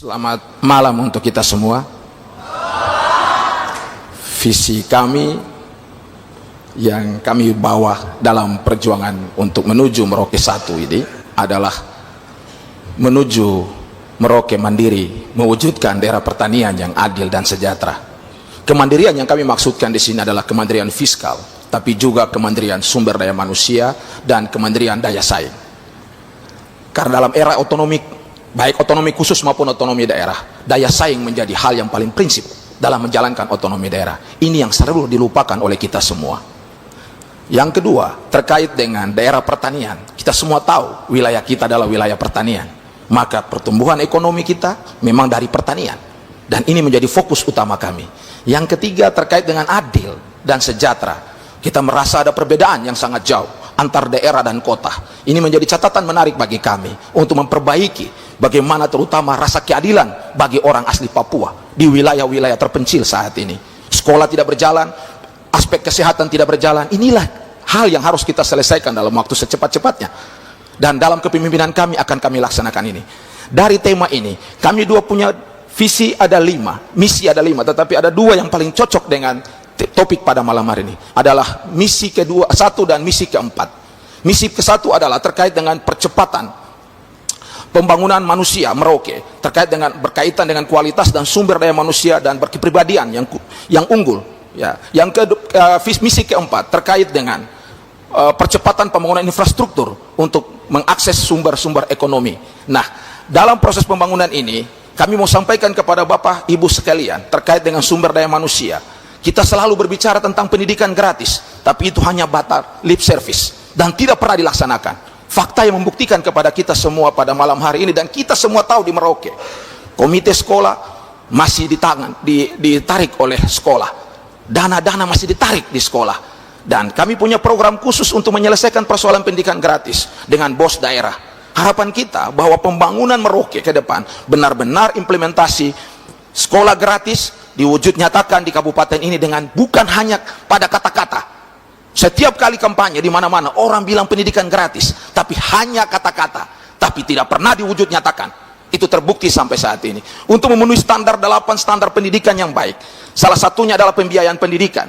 Selamat malam untuk kita semua. Visi kami yang kami bawa dalam perjuangan untuk menuju Merauke 1 ini adalah menuju Merauke mandiri, mewujudkan daerah pertanian yang adil dan sejahtera. Kemandirian yang kami maksudkan di sini adalah kemandirian fiskal, tapi juga kemandirian sumber daya manusia dan kemandirian daya saing. Karena dalam era otonomi, baik otonomi khusus maupun otonomi daerah, daya saing menjadi hal yang paling prinsip dalam menjalankan otonomi daerah. Ini yang selalu dilupakan oleh kita semua. Yang kedua, terkait dengan daerah pertanian. Kita semua tahu wilayah kita adalah wilayah pertanian. Maka pertumbuhan ekonomi kita memang dari pertanian. Dan ini menjadi fokus utama kami. Yang ketiga, terkait dengan adil dan sejahtera. Kita merasa ada perbedaan yang sangat jauh antar daerah dan kota. Ini menjadi catatan menarik bagi kami untuk memperbaiki bagaimana terutama rasa keadilan bagi orang asli Papua di wilayah-wilayah terpencil saat ini. Sekolah tidak berjalan, aspek kesehatan tidak berjalan. Inilah hal yang harus kita selesaikan dalam waktu secepat-cepatnya. Dan dalam kepemimpinan kami akan kami laksanakan ini. Dari tema ini, kami dua punya visi ada 5, misi ada 5, tetapi ada 2 yang paling cocok dengan topik pada malam hari ini. Adalah misi kedua, 1 dan misi keempat. Misi ke-1 adalah terkait dengan percepatan pembangunan manusia Merauke, terkait dengan berkaitan dengan kualitas dan sumber daya manusia dan berkepribadian yang unggul. Ya. Misi keempat terkait dengan percepatan pembangunan infrastruktur untuk mengakses sumber-sumber ekonomi. Nah, dalam proses pembangunan ini kami mau sampaikan kepada Bapak Ibu sekalian terkait dengan sumber daya manusia. Kita selalu berbicara tentang pendidikan gratis, tapi itu hanya batas lip service dan tidak pernah dilaksanakan. Fakta yang membuktikan kepada kita semua pada malam hari ini, dan kita semua tahu di Merauke, komite sekolah masih ditarik oleh sekolah, dana-dana masih ditarik di sekolah, dan kami punya program khusus untuk menyelesaikan persoalan pendidikan gratis dengan bos daerah. Harapan kita bahwa pembangunan Merauke ke depan benar-benar implementasi sekolah gratis diwujud nyatakan di kabupaten ini dengan bukan hanya pada kata-kata. Setiap kali kampanye di mana-mana orang bilang pendidikan gratis, tapi hanya kata-kata, tapi tidak pernah diwujud nyatakan. Itu terbukti sampai saat ini. Untuk memenuhi standar 8 standar pendidikan yang baik, salah satunya adalah pembiayaan pendidikan.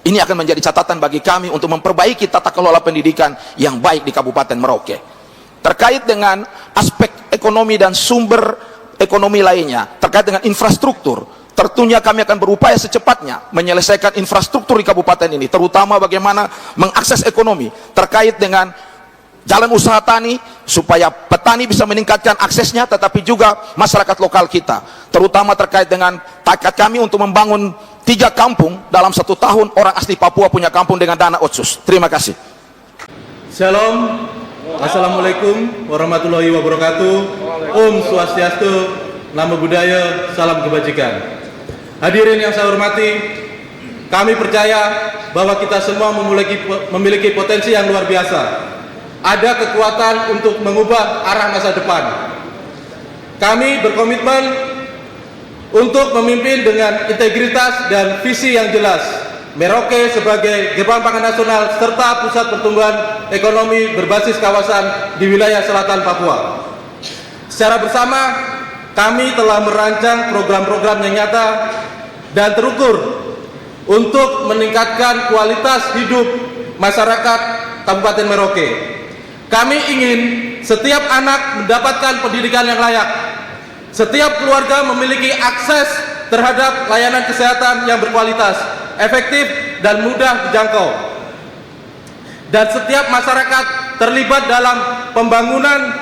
Ini akan menjadi catatan bagi kami untuk memperbaiki tata kelola pendidikan yang baik di Kabupaten Merauke. Terkait dengan aspek ekonomi dan sumber ekonomi lainnya, terkait dengan infrastruktur, tentunya kami akan berupaya secepatnya menyelesaikan infrastruktur di kabupaten ini, terutama bagaimana mengakses ekonomi terkait dengan jalan usaha tani, supaya petani bisa meningkatkan aksesnya, tetapi juga masyarakat lokal kita, terutama terkait dengan tekad kami untuk membangun 3 kampung dalam 1 tahun. Orang asli Papua punya kampung dengan dana otsus. Terima kasih. Shalom, assalamualaikum warahmatullahi wabarakatuh. Om Swastiastu, Namo Buddhaya, salam kebajikan. Hadirin yang saya hormati, kami percaya bahwa kita semua memiliki potensi yang luar biasa. Ada kekuatan untuk mengubah arah masa depan. Kami berkomitmen untuk memimpin dengan integritas dan visi yang jelas Merauke sebagai gerbang pangan nasional serta pusat pertumbuhan ekonomi berbasis kawasan di wilayah selatan Papua. Secara bersama, kami telah merancang program-program yang nyata dan terukur untuk meningkatkan kualitas hidup masyarakat Kabupaten Merauke. Kami ingin setiap anak mendapatkan pendidikan yang layak, setiap keluarga memiliki akses terhadap layanan kesehatan yang berkualitas, efektif dan mudah dijangkau, dan setiap masyarakat terlibat dalam pembangunan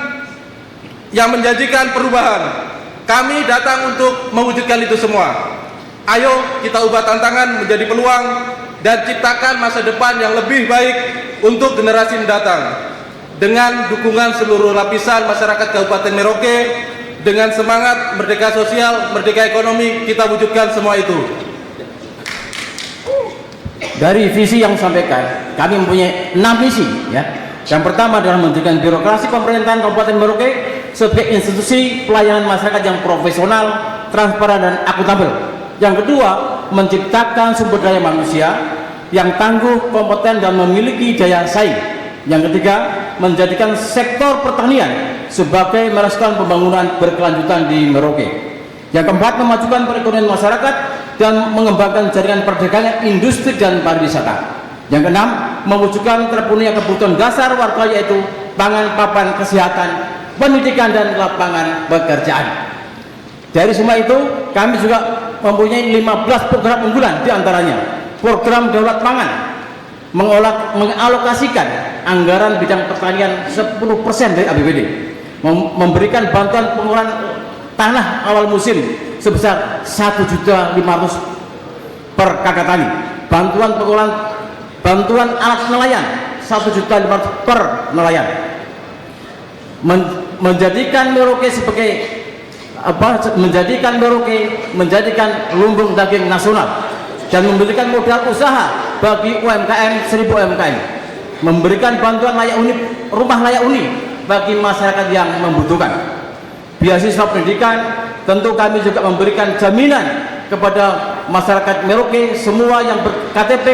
yang menjanjikan perubahan. Kami datang untuk mewujudkan itu semua. Ayo kita ubah tantangan menjadi peluang dan ciptakan masa depan yang lebih baik untuk generasi mendatang. Dengan dukungan seluruh lapisan masyarakat Kabupaten Merauke, dengan semangat merdeka sosial, merdeka ekonomi, kita wujudkan semua itu. Dari visi yang disampaikan, kami mempunyai 6 misi, ya. Yang pertama adalah mendirikan birokrasi pemerintahan Kabupaten Merauke sebagai institusi pelayanan masyarakat yang profesional, transparan dan akuntabel. Yang kedua, menciptakan sumber daya manusia yang tangguh, kompeten dan memiliki daya saing. Yang ketiga, menjadikan sektor pertanian sebagai merespon pembangunan berkelanjutan di Merauke. Yang keempat, memajukan perekonomian masyarakat dan mengembangkan jaringan perdagangan, industri dan pariwisata. Yang keenam, mewujudkan terpenuhnya kebutuhan dasar warga, yaitu pangan, papan, kesehatan, pendidikan dan lapangan pekerjaan. Dari semua itu, kami juga mempunyai 15 program unggulan, diantaranya program daulat pangan, mengalokasikan anggaran bidang pertanian 10% dari APBD, memberikan bantuan pengelolaan tanah awal musim sebesar 1.500.000 per kakak tani, bantuan alat nelayan 1.500.000 per nelayan, menjadikan Merauke menjadikan lumbung daging nasional, dan memberikan modal usaha bagi UMKM 1.000 UMKM, memberikan bantuan rumah layak huni bagi masyarakat yang membutuhkan. Beasiswa pendidikan, tentu kami juga memberikan jaminan kepada masyarakat Merauke semua yang ber-KTP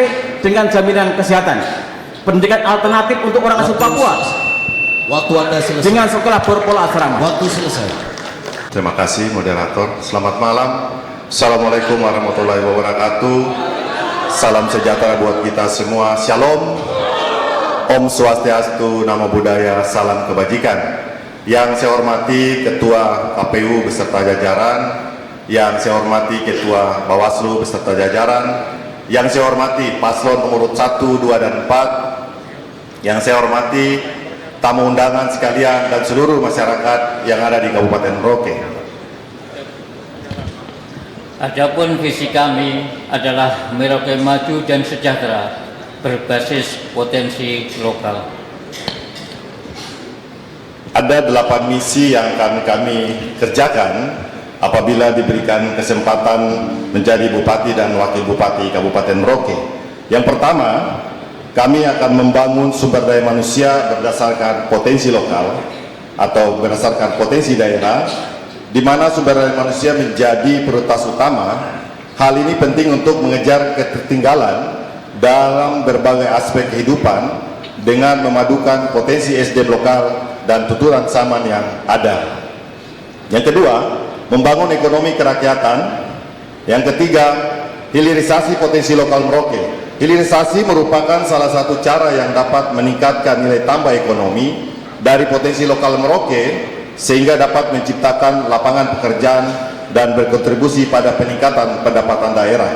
dengan jaminan kesehatan, pendidikan alternatif untuk orang asli Papua. Waktu Anda selesai. Dengan sekolah berpola asrama. Waktu selesai. Terima kasih moderator. Selamat malam. Assalamualaikum warahmatullahi wabarakatuh. Salam sejahtera buat kita semua. Shalom. Om Swastiastu, Namo Buddhaya, salam kebajikan. Yang saya hormati Ketua KPU beserta jajaran, yang saya hormati Ketua Bawaslu beserta jajaran, yang saya hormati paslon nomor 1, 2, dan 4, yang saya hormati tamu undangan sekalian dan seluruh masyarakat yang ada di Kabupaten Merauke. Adapun visi kami adalah Merauke maju dan sejahtera berbasis potensi lokal. Ada 8 misi yang kami kerjakan apabila diberikan kesempatan menjadi Bupati dan Wakil Bupati Kabupaten Merauke. Yang pertama, kami akan membangun sumber daya manusia berdasarkan potensi lokal atau berdasarkan potensi daerah, di mana sumber daya manusia menjadi prioritas utama. Hal ini penting untuk mengejar ketertinggalan dalam berbagai aspek kehidupan dengan memadukan potensi SDM lokal dan tuturan zaman yang ada. Yang kedua, membangun ekonomi kerakyatan. Yang ketiga, hilirisasi potensi lokal Merauke. Hilirisasi merupakan salah satu cara yang dapat meningkatkan nilai tambah ekonomi dari potensi lokal Merauke sehingga dapat menciptakan lapangan pekerjaan dan berkontribusi pada peningkatan pendapatan daerah.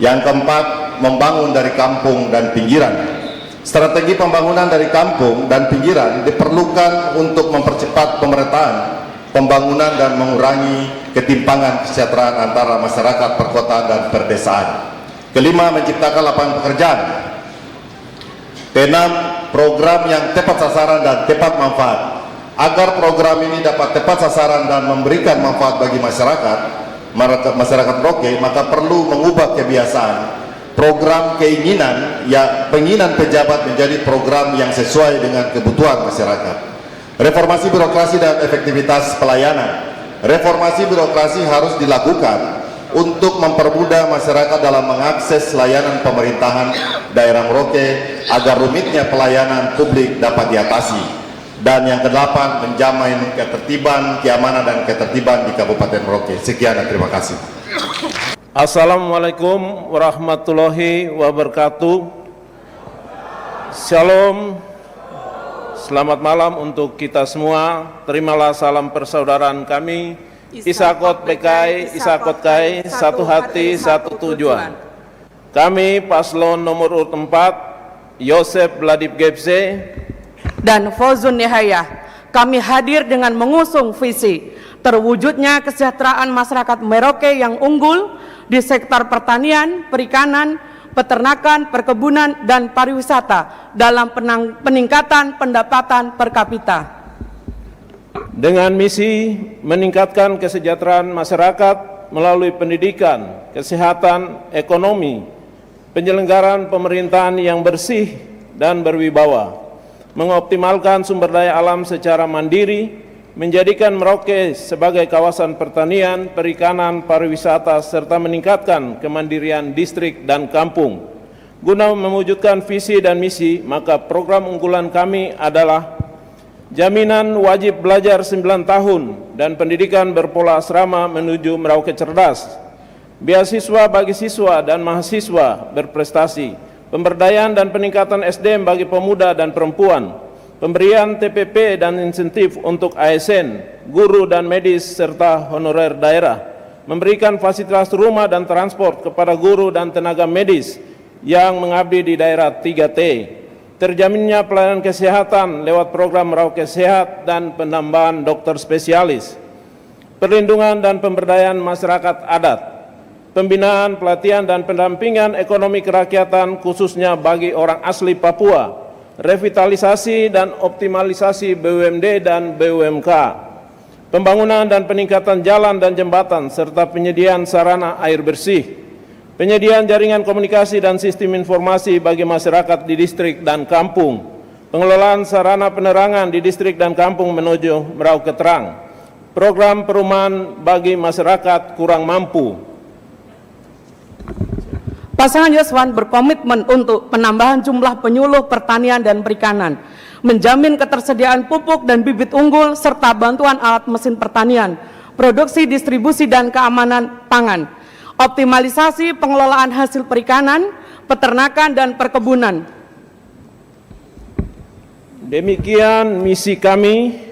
Yang keempat, membangun dari kampung dan pinggiran. Strategi pembangunan dari kampung dan pinggiran diperlukan untuk mempercepat pemerataan pembangunan dan mengurangi ketimpangan kesejahteraan antara masyarakat perkotaan dan perdesaan. Kelima, menciptakan lapangan pekerjaan. Keenam, program yang tepat sasaran dan tepat manfaat. Agar program ini dapat tepat sasaran dan memberikan manfaat bagi masyarakat Merauke, maka perlu mengubah kebiasaan program keinginan pejabat menjadi program yang sesuai dengan kebutuhan masyarakat. Reformasi birokrasi dan efektivitas pelayanan. Reformasi birokrasi harus dilakukan untuk mempermudah masyarakat dalam mengakses layanan pemerintahan daerah Merauke agar rumitnya pelayanan publik dapat diatasi. Dan yang kedelapan, menjamin ketertiban, keamanan dan ketertiban di Kabupaten Merauke. Sekian dan terima kasih. Assalamualaikum warahmatullahi wabarakatuh. Shalom. Selamat malam untuk kita semua. Terimalah salam persaudaraan kami. Isakot PKI, Isakot KAI, satu hati, satu tujuan. Kami paslon nomor urut 4, Yosef Vladip Gebze dan Fozun Yahya. Kami hadir dengan mengusung visi terwujudnya kesejahteraan masyarakat Merauke yang unggul di sektor pertanian, perikanan, peternakan, perkebunan, dan pariwisata dalam peningkatan pendapatan per kapita. Dengan misi meningkatkan kesejahteraan masyarakat melalui pendidikan, kesehatan, ekonomi, penyelenggaraan pemerintahan yang bersih dan berwibawa, mengoptimalkan sumber daya alam secara mandiri, menjadikan Merauke sebagai kawasan pertanian, perikanan, pariwisata, serta meningkatkan kemandirian distrik dan kampung. Guna mewujudkan visi dan misi, maka program unggulan kami adalah jaminan wajib belajar 9 tahun dan pendidikan berpola asrama menuju Merauke cerdas, beasiswa bagi siswa dan mahasiswa berprestasi, pemberdayaan dan peningkatan SDM bagi pemuda dan perempuan, pemberian TPP dan insentif untuk ASN, guru dan medis serta honorer daerah, memberikan fasilitas rumah dan transport kepada guru dan tenaga medis yang mengabdi di daerah 3T, terjaminnya pelayanan kesehatan lewat program Merauke Sehat dan penambahan dokter spesialis, perlindungan dan pemberdayaan masyarakat adat, pembinaan, pelatihan, dan pendampingan ekonomi kerakyatan khususnya bagi orang asli Papua, revitalisasi dan optimalisasi BUMD dan BUMK, pembangunan dan peningkatan jalan dan jembatan, serta penyediaan sarana air bersih, penyediaan jaringan komunikasi dan sistem informasi bagi masyarakat di distrik dan kampung, pengelolaan sarana penerangan di distrik dan kampung menuju Merauke Terang, program perumahan bagi masyarakat kurang mampu. Pasangan Yoswan berkomitmen untuk penambahan jumlah penyuluh pertanian dan perikanan, menjamin ketersediaan pupuk dan bibit unggul, serta bantuan alat mesin pertanian, produksi, distribusi, dan keamanan pangan, optimalisasi pengelolaan hasil perikanan, peternakan, dan perkebunan. Demikian misi kami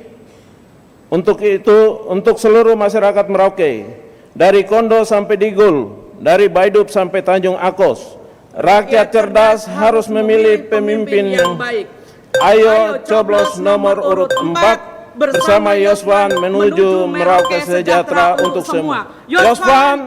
untuk seluruh masyarakat Merauke, dari Kondo sampai Digul, dari Baidup sampai Tanjung Akos. Rakyat cerdas harus memilih pemimpin yang baik. Ayo coblos nomor urut 4 bersama Yoswan menuju Merauke sejahtera untuk semua. Yoswan,